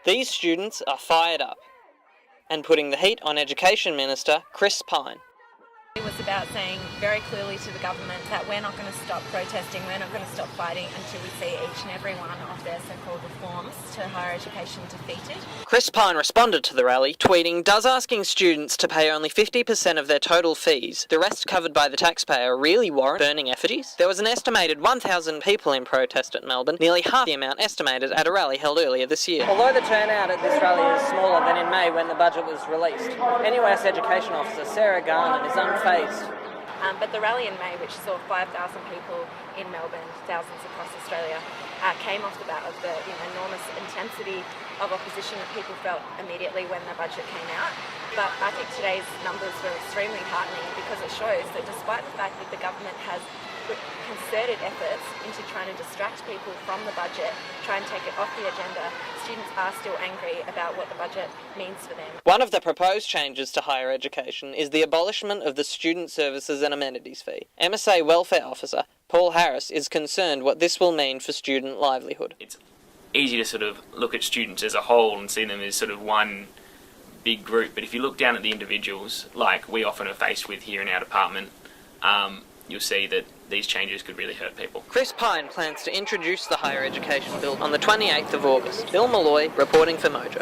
These students are fired up and putting the heat on Education Minister Chris Pyne. It was about saying very clearly to the government that we're not going to stop protesting, we're not going to stop fighting until we see each and every one of their so-called reforms to higher education defeated. Chris Pyne responded to the rally, tweeting, "Does asking students to pay only 50% of their total fees, the rest covered by the taxpayer, really warrant burning effigies?" There was an estimated 1,000 people in protest at Melbourne, nearly half the amount estimated at a rally held earlier this year. Although the turnout at this rally is smaller than in May when the budget was released, NUS Education Officer Sarah Garland is unfazed. But the rally in May, which saw 5,000 people in Melbourne, thousands across Australia, came off the bat of the enormous intensity of opposition that people felt immediately when the budget came out. But I think today's numbers were extremely heartening because it shows that despite the fact that the government has put concerted efforts into trying to distract people from the budget, try and take it off the agenda, students are still angry about what the budget means for them. One of the proposed changes to higher education is the abolishment of the Student Services and Amenities Fee. MSA Welfare Officer Paul Harris is concerned what this will mean for student livelihood. It's easy to sort of look at students as a whole and see them as sort of one big group, but if you look down at the individuals, like we often are faced with here in our department, you'll see that these changes could really hurt people. Chris Pyne plans to introduce the Higher Education Bill on the 28th of August. Bill Malloy reporting for Mojo.